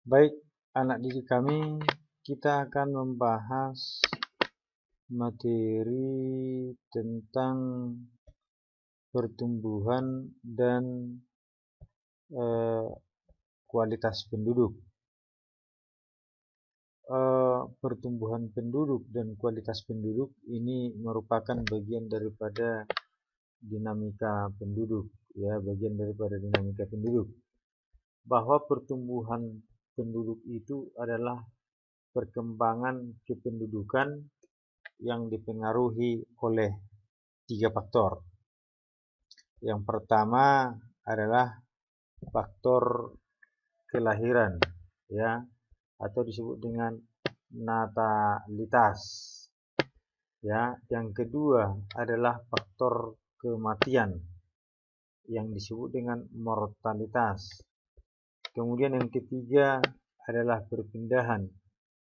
Baik, anak didik kami, kita akan membahas materi tentang pertumbuhan dan kualitas penduduk. Pertumbuhan penduduk dan kualitas penduduk ini merupakan bagian daripada dinamika penduduk, ya, bagian daripada dinamika penduduk. Bahwa pertumbuhan penduduk itu adalah perkembangan kependudukan yang dipengaruhi oleh 3 faktor. Yang pertama adalah faktor kelahiran, ya, atau disebut dengan natalitas. Ya, yang kedua adalah faktor kematian yang disebut dengan mortalitas. Kemudian yang ketiga adalah perpindahan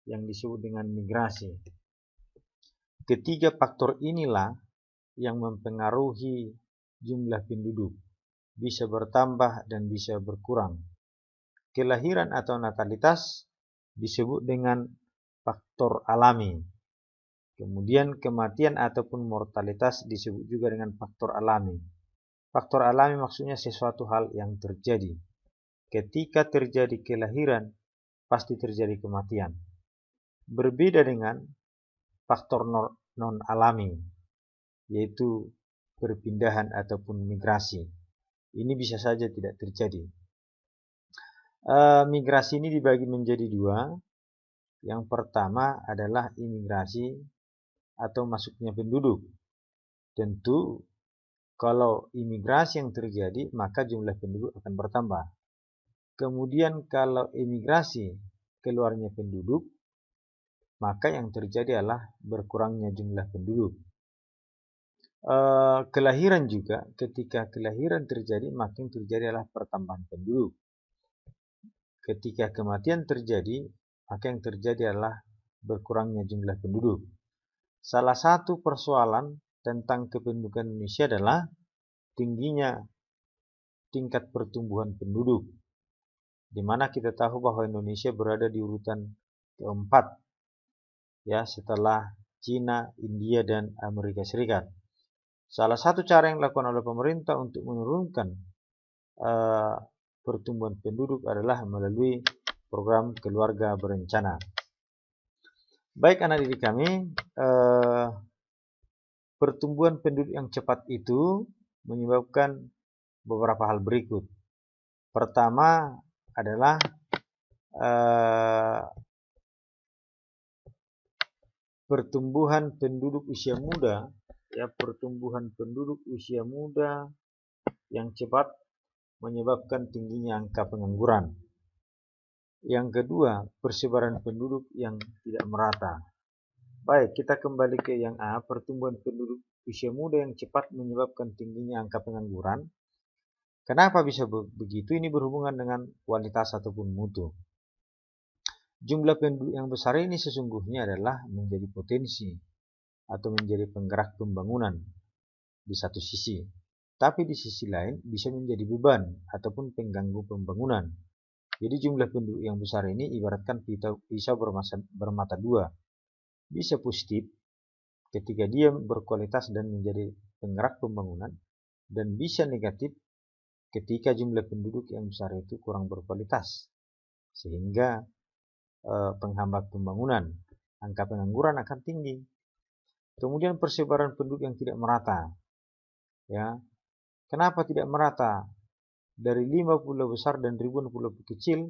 yang disebut dengan migrasi. Ketiga faktor inilah yang mempengaruhi jumlah penduduk, bisa bertambah dan bisa berkurang. Kelahiran atau natalitas disebut dengan faktor alami. Kemudian kematian ataupun mortalitas disebut juga dengan faktor alami. Faktor alami maksudnya sesuatu hal yang terjadi. Ketika terjadi kelahiran, pasti terjadi kematian. Berbeda dengan faktor non-alami, yaitu perpindahan ataupun migrasi. Ini bisa saja tidak terjadi. Migrasi ini dibagi menjadi 2. Yang pertama adalah imigrasi atau masuknya penduduk. Tentu kalau imigrasi yang terjadi, maka jumlah penduduk akan bertambah. Kemudian kalau imigrasi keluarnya penduduk, maka yang terjadi adalah berkurangnya jumlah penduduk. Kelahiran juga, ketika kelahiran terjadi, maka yang terjadi adalah pertambahan penduduk. Ketika kematian terjadi, maka yang terjadi adalah berkurangnya jumlah penduduk. Salah satu persoalan tentang kependudukan Indonesia adalah tingginya tingkat pertumbuhan penduduk, di mana kita tahu bahwa Indonesia berada di urutan keempat, ya, setelah Cina, India, dan Amerika Serikat. Salah satu cara yang dilakukan oleh pemerintah untuk menurunkan pertumbuhan penduduk adalah melalui program keluarga berencana. Baik anak didik kami, pertumbuhan penduduk yang cepat itu menyebabkan beberapa hal berikut. Pertama adalah pertumbuhan penduduk usia muda, ya, pertumbuhan penduduk usia muda yang cepat menyebabkan tingginya angka pengangguran. Yang kedua, persebaran penduduk yang tidak merata. Baik, kita kembali ke yang A, pertumbuhan penduduk usia muda yang cepat menyebabkan tingginya angka pengangguran. Kenapa bisa begitu? Ini berhubungan dengan kualitas ataupun mutu. Jumlah penduduk yang besar ini sesungguhnya adalah menjadi potensi atau menjadi penggerak pembangunan di satu sisi. Tapi di sisi lain bisa menjadi beban ataupun pengganggu pembangunan. Jadi jumlah penduduk yang besar ini ibaratkan pisau bermata dua. Bisa positif ketika dia berkualitas dan menjadi penggerak pembangunan, dan bisa negatif ketika jumlah penduduk yang besar itu kurang berkualitas, sehingga penghambat pembangunan, angka pengangguran akan tinggi. Kemudian persebaran penduduk yang tidak merata, ya. Kenapa tidak merata? Dari 5 pulau besar dan ribuan pulau kecil,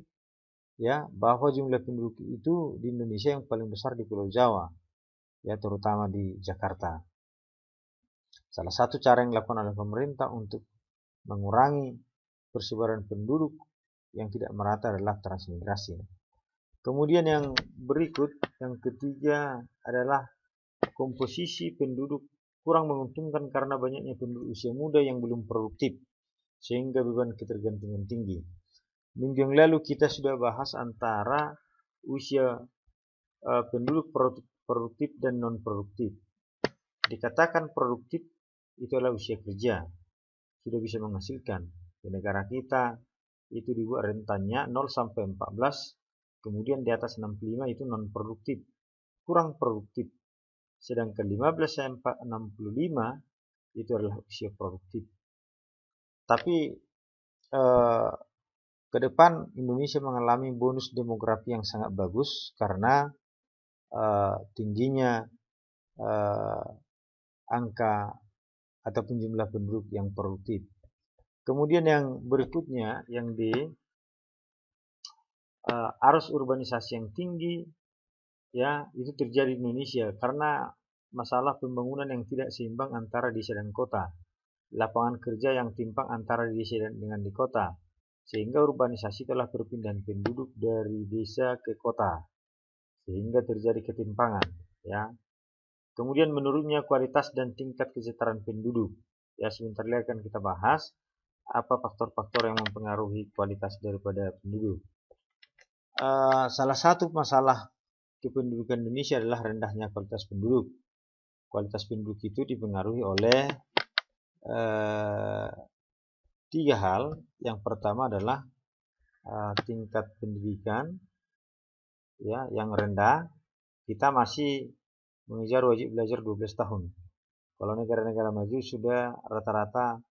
ya, bahwa jumlah penduduk itu di Indonesia yang paling besar di Pulau Jawa, ya, terutama di Jakarta. Salah satu cara yang dilakukan oleh pemerintah untuk mengurangi persebaran penduduk yang tidak merata adalah transmigrasi. Kemudian yang berikut, yang ketiga adalah komposisi penduduk kurang menguntungkan karena banyaknya penduduk usia muda yang belum produktif, sehingga beban ketergantungan tinggi. Minggu yang lalu kita sudah bahas antara usia penduduk produktif dan non-produktif. Dikatakan produktif itu adalah usia kerja, sudah bisa menghasilkan. Di negara kita itu dibuat rentannya 0 sampai 14 Kemudian di atas 65 itu non produktif, kurang produktif. Sedangkan 15 sampai 65 itu adalah usia produktif. Tapi ke depan Indonesia mengalami bonus demografi yang sangat bagus karena tingginya angka ataupun jumlah penduduk yang produktif. Kemudian yang berikutnya yang di arus urbanisasi yang tinggi, ya itu terjadi di Indonesia karena masalah pembangunan yang tidak seimbang antara desa dan kota, lapangan kerja yang timpang antara desa dengan di kota, sehingga urbanisasi telah perpindahan penduduk dari desa ke kota, sehingga terjadi ketimpangan, ya. Kemudian menurunnya kualitas dan tingkat kesejahteraan penduduk. Ya, sebentar lagi akan kita bahas apa faktor-faktor yang mempengaruhi kualitas daripada penduduk. Salah satu masalah kependudukan Indonesia adalah rendahnya kualitas penduduk. Kualitas penduduk itu dipengaruhi oleh 3 hal. Yang pertama adalah tingkat pendidikan, ya, yang rendah. Kita masih mengejar wajib belajar 12 tahun. Kalau negara-negara maju sudah rata-rata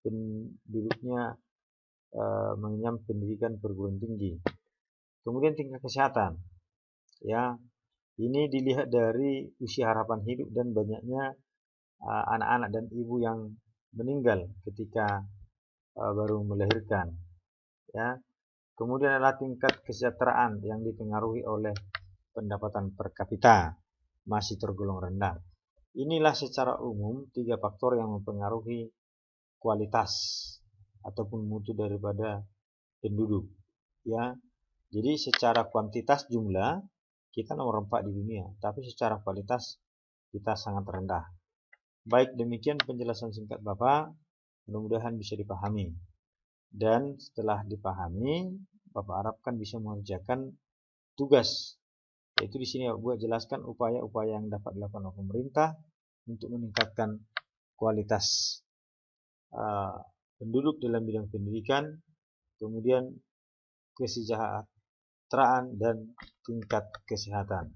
penduduknya mengenyam pendidikan perguruan tinggi. Kemudian tingkat kesehatan, ya, ini dilihat dari usia harapan hidup dan banyaknya anak-anak dan ibu yang meninggal ketika baru melahirkan, ya. Kemudian adalah tingkat kesejahteraan yang dipengaruhi oleh pendapatan per kapita masih tergolong rendah. Inilah secara umum 3 faktor yang mempengaruhi kualitas ataupun mutu daripada penduduk, ya. Jadi secara kuantitas jumlah kita nomor 4 di dunia, tapi secara kualitas kita sangat rendah. Baik, demikian penjelasan singkat Bapak, mudah-mudahan bisa dipahami. Dan setelah dipahami, Bapak harapkan bisa mengerjakan tugas. Yaitu di sini Bapak jelaskan upaya-upaya yang dapat dilakukan oleh pemerintah untuk meningkatkan kualitas penduduk dalam bidang pendidikan, kemudian kesejahteraan dan tingkat kesehatan.